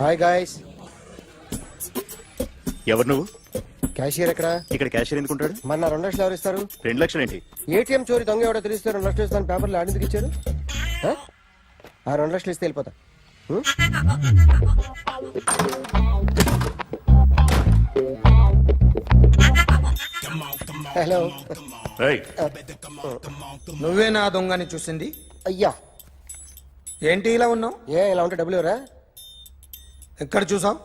Hi guys. ఎవరు నువ్వు? Cashier ఎక్కడ? ఇక్కడ క్యాషియర్ ఎందుకుంటాడు? మన 2 లక్షలు ఎవరు ఇస్తారు? 2 లక్షలు ఏంటి? ఏటీఎం చోరీ దొంగ ఎవడో తెలిస్తే 2 లక్షలు ఇస్తాను పేపర్లు ఆడిందుకు ఇచ్చారు. ఆ 2 లక్షలు ఇస్తే వెళ్ళిపోతా. హలో. ఏయ్, నువ్వే నా దొంగని చూసింది? అయ్యా, ఏంటి ఇలా ఉన్నావు? ఇలా ఉంటే డబ్బులు ఎవరా? ఎక్కడ చూసావు?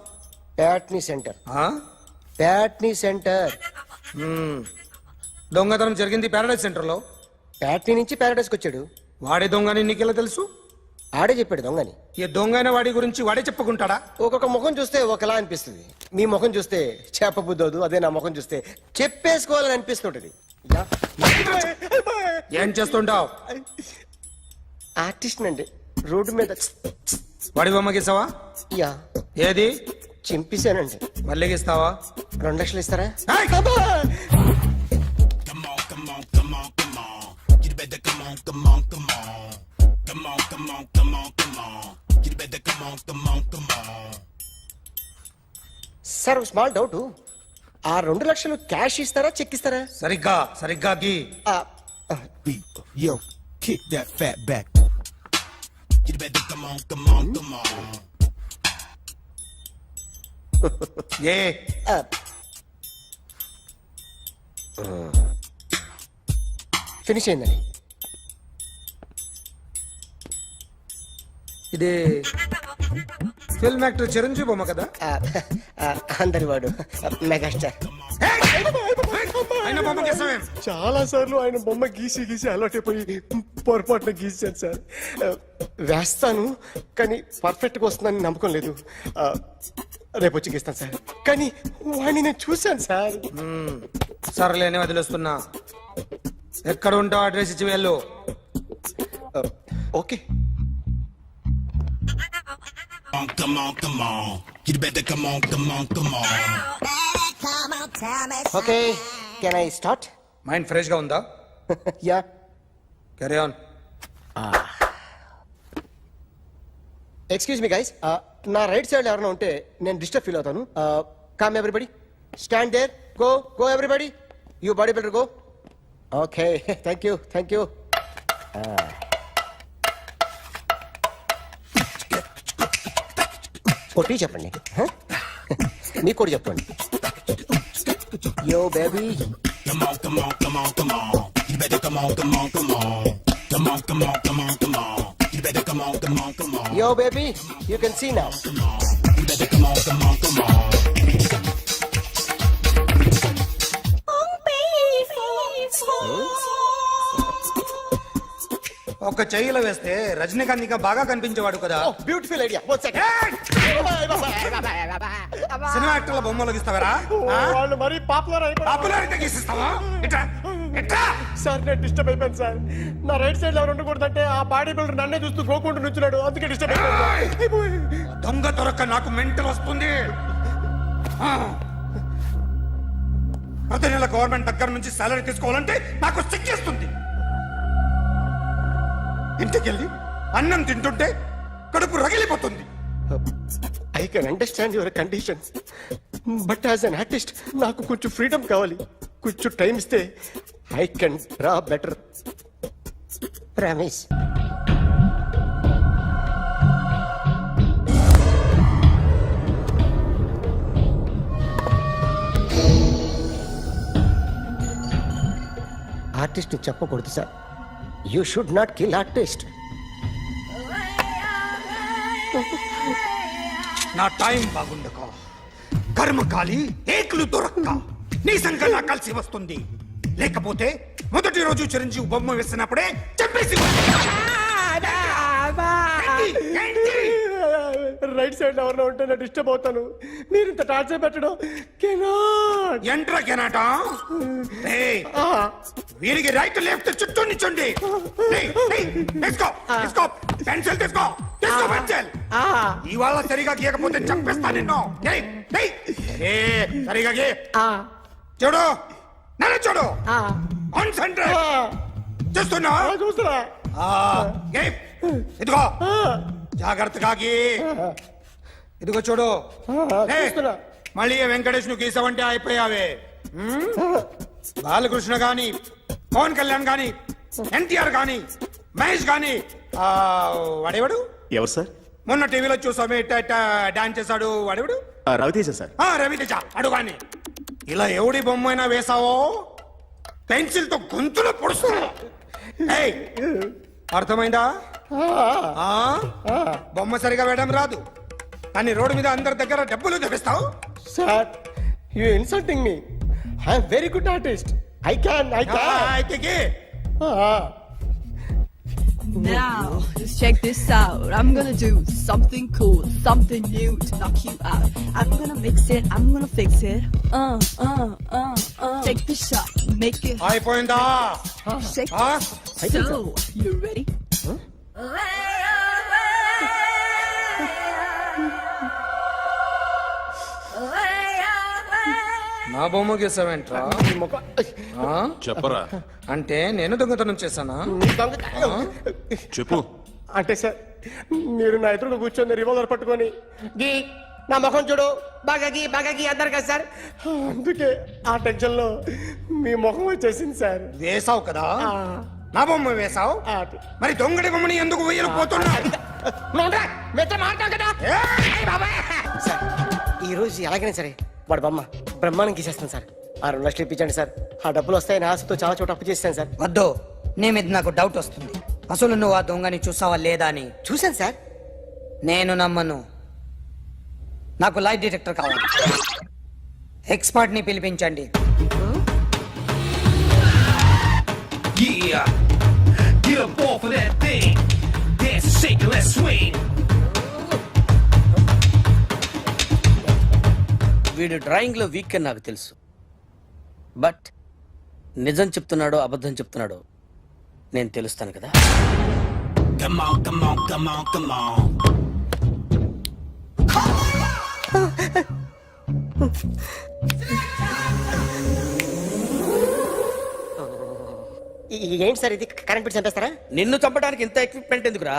ప్యాట్నీ సెంటర్. ప్యాట్నీ సెంటర్. దొంగతనం జరిగింది ప్యారడైజ్ సెంటర్ లో. ప్యాట్నీ నుంచి ప్యారడైస్కి వచ్చాడు. వాడే దొంగని నీకెలా తెలుసు? ఆడే చెప్పాడు దొంగని. ఈ దొంగైన వాడి గురించి వాడే చెప్పుకుంటాడా? ఒక్కొక్క ముఖం చూస్తే ఒకలా అనిపిస్తుంది. మీ ముఖం చూస్తే చేపబుద్దోదు, అదే నా ముఖం చూస్తే చెప్పేసుకోవాలని అనిపిస్తుంటది. ఏం చేస్తుంటావు? ఆర్టిస్ట్ అండి. రోడ్డు మీద వాడి బొమ్మ గీసావా? యా, ఏది? చింపేశానండి. మళ్ళీ గీస్తావా? 2 లక్షలు ఇస్తారా? Sir, small doubt. ఆ 2 లక్షలు క్యాష్ ఇస్తారా, చెక్ ఇస్తారా? సరిగ్గా గీ. Yo, kick that fat back. You better come on. A finish అయిందండి. ఇది ఫిల్మ్ యాక్టర్ చిరంజీవి బొమ్మ కదా? అందరి వాడు మెగాస్టార్. ఆయన బొమ్మ గీసావేం? చాలా సార్లు ఆయన బొమ్మ గీసి అలవాటైపోయి పొరపాటున గీసాను సార్. వేస్తాను, కానీ పర్ఫెక్ట్గా వస్తుందని నమ్మకం లేదు. రేపు వచ్చి గీస్తాను సార్. కానీ వాడిని నేను చూశాను సార్. సర్లేని వదిలేస్తున్నా. ఎక్కడ ఉంటావు అడ్రస్ ఇచ్చి వెళ్ళు. Okay. Come on. You better come on. Okay, can I start? Mind fresh గా ఉందా? Yeah. Carry on. Excuse me guys, నా రైట్ సైడ్ ఎవరైనా ఉంటే నేను డిస్టర్బ్ ఫీల్ అవుతాను. Come everybody, stand there. Go everybody. You body builder go. Okay, thank you. కొట్టి చెప్పండి. నీకు కూడా చెప్పండి. Yo baby. Come on. You better come on. Come on. You better come on. Yo, baby, you can see now. You better come on. ఒక చెయ్యిలో వేస్తే రజనీకాంత్ ఇంకా బాగా కనిపించేవాడు కదా. Oh, beautiful idea. One second. సినిమా యాక్టర్ల బొమ్మలు గీస్తావరా? వాళ్ళు మరీ పాపులారిటీ గీసిస్తావా? సార్, నేను డిస్టర్బ్ అయిపోయాను సార్. నా రైట్ సైడ్ ఎవరు ఉండకూడదంటే ఆ బాడీ బిల్డర్ నన్నే చూస్తూ గోకుంటూ నుంచున్నాడు, అందుకే డిస్టర్బ్ అయిపోయాను. దొంగ దొరక్క నాకు మెంటల్ వస్తుంది. ప్రతి నెల గవర్నమెంట్ దగ్గర నుంచి సాలరీ తీసుకోవాలంటే నాకు సిగ్గేస్తుంది. ఇంటికెళ్ళి అన్నం తింటుంటే కడుపు రగిలిపోతుంది. I can understand your conditions, but as an artist నాకు కొంచెం ఫ్రీడమ్ కావాలి. కొంచెం టైం ఇస్తే I can draw better. Promise. Artist చెప్పకూడదు sir. You should not kill artist. నా టైం బాగుండక కర్మకాలి ఏకులు దొరక్క నీ సంఘం నాకు కలిసి వస్తుంది. లేకపోతే మొదటి రోజు చిరంజీవి బొమ్మ వేసినప్పుడే చెప్పేసి రైట్ సైడ్ ఎవరిలో ఉంటే నేను డిస్టర్బ్ అవుతాను. మీరు ఇంత టార్చర్ పెట్టడం ఎంట్రా కెనాటా. వీరికి రైట్ లెఫ్ట్ చుట్టూ నిచ్చండి. పెన్సిల్ తీసుకో. ఇవాళ సరిగా గీయకపోతే చంపేస్తా నిన్ను. సరిగా గీ. చూడు, నన్ను చూడు. కాన్సంట్రేట్ చూస్తున్నా. ఇదిగో జాగ్రత్తగా గీ. ఇదిగో చూడు లే. చూస్తున్నా. మళ్ళీ ఏ వెంకటేష్ ను గీసావంటే అయిపోయావే. బాలకృష్ణ గాని, పవన్ కళ్యాణ్ గాని, ఎన్టీఆర్ గాని, మహేష్ గాని, వాడేవాడు ఎవరు సార్? మొన్న టీవీలో చూసామే డాన్స్ చేశాడు వాడేవాడు, రవితేజ సార్. రవితేజ అడుగాని. ఇలా ఎవడి బొమ్మ అయినా వేసావో పెన్సిల్ తో గొంతులో పొడుస్తున్నా. ఏయ్, అర్థమైందా? ఆ? బొమ్మ సరిగా వేయడం రాదు కానీ రోడ్డు మీద అందరి దగ్గర డబ్బులు తెప్పిస్తావు. Sir you insulting me. I'm very good artist. I can అయితే Now, just check this out. I'm gonna do something cool, something new to knock you out. I'm gonna mix it, I'm gonna fix it. Take the shot, make it అయిపోయిందా? shake. ఆ? So, you ready? నా బొమ్మ గీసావేంట్రా? చెప్పరా. అంటే నేను దొంగతనం చేశానా? చెప్పు. అంటే సార్ మీరు నా ఎదురుగా కూర్చొని రివాల్వర్ పట్టుకొని గీ నా ముఖం చూడు బాగా గీ అన్నారు కదా సార్. అందుకే ఆ టెన్షన్ లో మీ ముఖం వచ్చేసింది సార్. వేసావు కదా, నా బొమ్మ వేసావు. మరి దొంగడి బొమ్మని ఎందుకు వేయలు పోతున్నా? సార్ ఈ రోజు ఎలాగైనా సరే వాడు బొమ్మ బ్రహ్మాండం గీసేస్తాను సార్. ఆ 2 లక్షలు ఇప్పించండి సార్. ఆ డబ్బులు వస్తాయని ఆశతో చాలా చోట అప్పు చేస్తాను సార్. వద్దు, నీ మీద నాకు డౌట్ వస్తుంది. అసలు నువ్వు ఆ దొంగని చూసావా లేదా అని. చూశాను సార్. నేను నమ్మను. నాకు లైట్ డిటెక్టర్ కావాలి. ఎక్స్పర్ట్ ని పిలిపించండి. Yeah, get up off of that thing. Dance and shake and let's swing. వీడు డ్రాయింగ్ లో వీక్ అని నాకు తెలుసు. బట్ నిజం చెప్తున్నాడో అబద్ధం చెప్తున్నాడో నేను తెలుస్తాను కదా. Come on, come on, come on, come on. ఏంటి సార్ ఇది కరెంట్ బిల్ చంపేస్తారా? నిన్ను చంపడానికి ఇంత ఎక్విప్మెంట్ ఎందుకురా?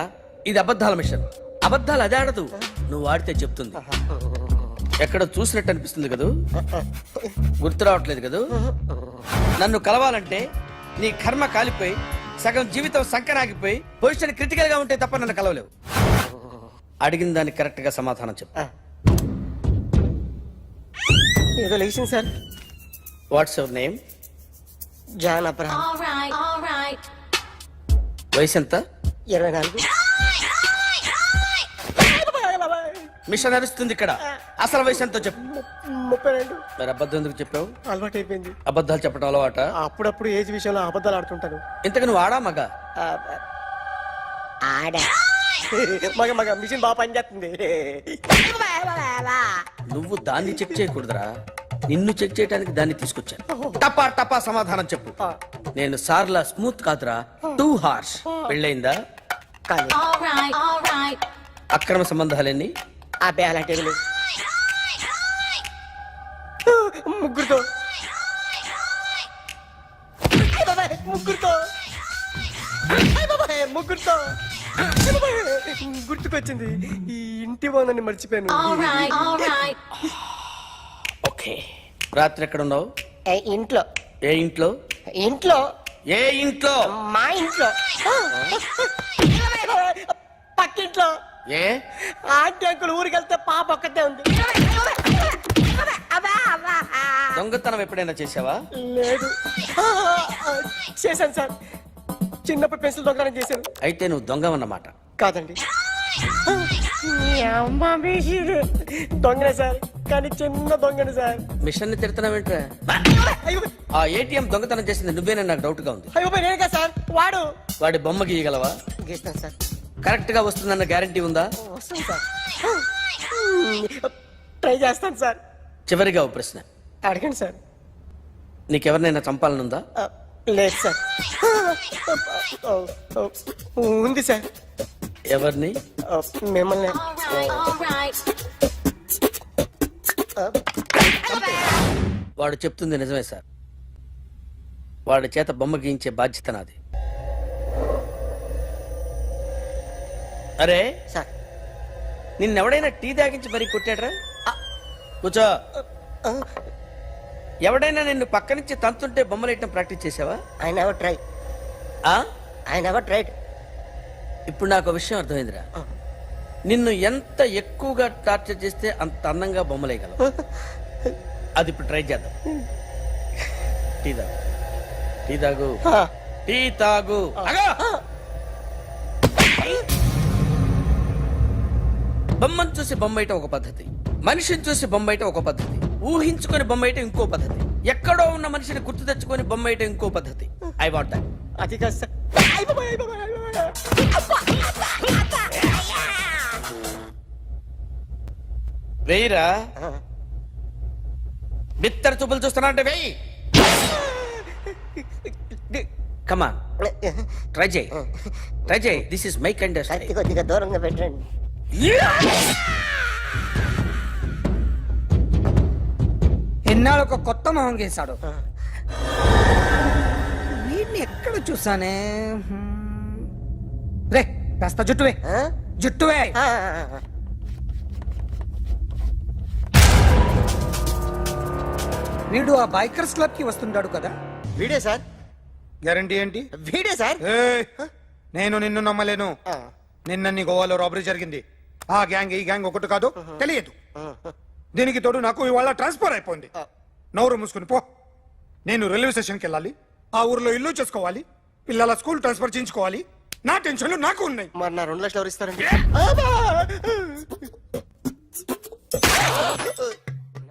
ఇది అబద్ధాల మిషన్. అబద్ధాలు అదే ఆడదు, నువ్వు ఆడితే చెప్తుంది. ఎక్కడ చూసినట్టు అనిపిస్తుంది కదూ, గుర్తు రావట్లేదు కదూ. నన్ను కలవాలంటే నీ కర్మ కాలిపోయి సగం జీవితం సంకరాగిపోయి పొజిషన్ క్రిటికల్ గా ఉంటే తప్ప నన్ను కలవలేవు. అడిగిన దానికి కరెక్ట్ గా సమాధానం చెప్పు. ఏదో లేచింది sir. What's your name? John Abraham. వయసు ఎంత? 24. మిషన్ నడుస్తుంది ఇక్కడ. అసలు వయసు ఎంతో చెప్పు. 32. మరి అబద్ధం ఎందుకు చెప్పావు? అలవాటు అయిపోయింది. అబద్ధాలు చెప్పడం అలవాట? అప్పుడప్పుడు ఏజ్ విషయంలో అబద్ధాలు ఆడుతుంటాను. ఇంతకు నువ్వు ఆడా మగ? ఆడా మగ మిషన్ బాగా పనిచేస్తుంది. నువ్వు దాన్ని చెక్ చేయకూడదురా, నిన్ను చెక్ చేయడానికి దాన్ని తీసుకొచ్చాను. టపా టపా సమాధానం చెప్పు. నేను సార్లా స్మూత్ కాదురా, టూ హార్ష్. పెళ్ళయిందా? కానీ అక్రమ సంబంధాలన్నీ? అబ్బే అలాంటి ఏమీ లేవు. ముగ్గురుతో ముగ్గురుతో గుర్తుకొచ్చింది. ఈ ఇంటి బాగుందని మర్చిపోయాను. ఓకే. రాత్రి ఎక్కడ ఉన్నావు? ఇంట్లో. ఏ ఇంట్లో? ఇంట్లో. ఏ ఇంట్లో? మా ఇంట్లో. పక్కింట్లో. ఏ ఆంటీ అంకుల్ ఊరికి వెళ్తే పాప ఒక్కతే ఉంది. దొంగతనం ఎప్పుడైనా చేసావా? లేదు. చేశాను సార్. చిన్నప్పుడు పెన్సిల్ దొంగతనం చేశాను. అయితే నువ్వు దొంగవన్నమాట. కాదండి, దొంగనే సార్, కానీ చిన్న దొంగని సార్. మిషన్ ని తిడుతున్నావేంట్రా? అయ్యో ఆ ఏటీఎం దొంగతనం చేసింది నువ్వేనని నాకు డౌట్ గా ఉంది. అయ్యో నేనే కదా సార్. వాడు వాడి బొమ్మ గీయగలవా? గీస్తాను సార్. కరెక్ట్ గా వస్తుందన్న గ్యారంటీ ఉందా? వస్తాను సార్. ట్రై చేస్తాను సార్. చివరిగా ఓ ప్రశ్న అడగండి సార్. నీకెవరినైనా చంపాలనుందా? లేదు సార్. ఉంది సార్. ఎవరిని? మిమ్మల్ని. వాడు చెప్తుంది నిజమే సార్. వాడి చేత బొమ్మ గీయించే బాధ్యత నాది. అరే సార్ నిన్నెవడైనా టీ తాగించి మరీ కొట్టాడ్రా కూర్చో. ఎవడైనా నిన్ను పక్క నుంచి తంతుంటే బొమ్మలేయటం ప్రాక్టీస్ చేసావా? I never try. ఆ? I never tried. ఇప్పుడు నాకు విషయం అర్థమైందిరా. నిన్ను ఎంత ఎక్కువగా టార్చర్ చేస్తే అంత అందంగా బొమ్మలేయగలవు. అది ఇప్పుడు ట్రై చేద్దాం. టీ తాగు, టీ తాగు, టీ తాగు. అగా! బొమ్మను చూసి బొమ్మయటం ఒక పద్ధతి, మనిషిని చూసి బొమ్మయటం ఒక పద్ధతి, ఊహించుకొని బొమ్మయటం ఇంకో పద్ధతి, ఎక్కడో ఉన్న మనిషిని గుర్తు తెచ్చుకొని బొమ్మయటం ఇంకో పద్ధతి. I want that. అది కాదు సార్. వెయ్యిరా. బిత్తర చూపులు చూస్తున్నా అంటే వెయ్యి. కమాన్, ట్రై చేయి, ట్రై చేయి. This is my kind. కొద్దిగా దూరంగా పెట్టండి. ఎన్నాళ్ళు ఒక కొత్త మొహం గీశాడు. వీడిని ఎక్కడ చూసానే? రే కాస్త జుట్టువే, జుట్టువే. వీడు ఆ బైకర్స్ క్లబ్ కి వస్తుంటాడు కదా? వీడే సార్, గ్యారంటీ ఏంటి? వీడే సార్. ఏయ్, నేను నిన్ను నమ్మలేను. నిన్న నీ గోవాలో రాబరీ జరిగింది. ఆ గ్యాంగ్ ఈ గ్యాంగ్ ఒకటి కాదు, తెలియదు. దీనికి తోడు నాకు ఇవాళ ట్రాన్స్ఫర్ అయిపోయింది. నోరు మూసుకుని పో. నేను రైల్వే స్టేషన్కి వెళ్ళాలి, ఆ ఊర్లో ఇల్లు చేసుకోవాలి, పిల్లల స్కూల్ ట్రాన్స్ఫర్ చేయించుకోవాలి. నా టెన్షన్లు నాకు ఉన్నాయి. మరి నా 2 లక్షలు ఎవరు ఇస్తారండి?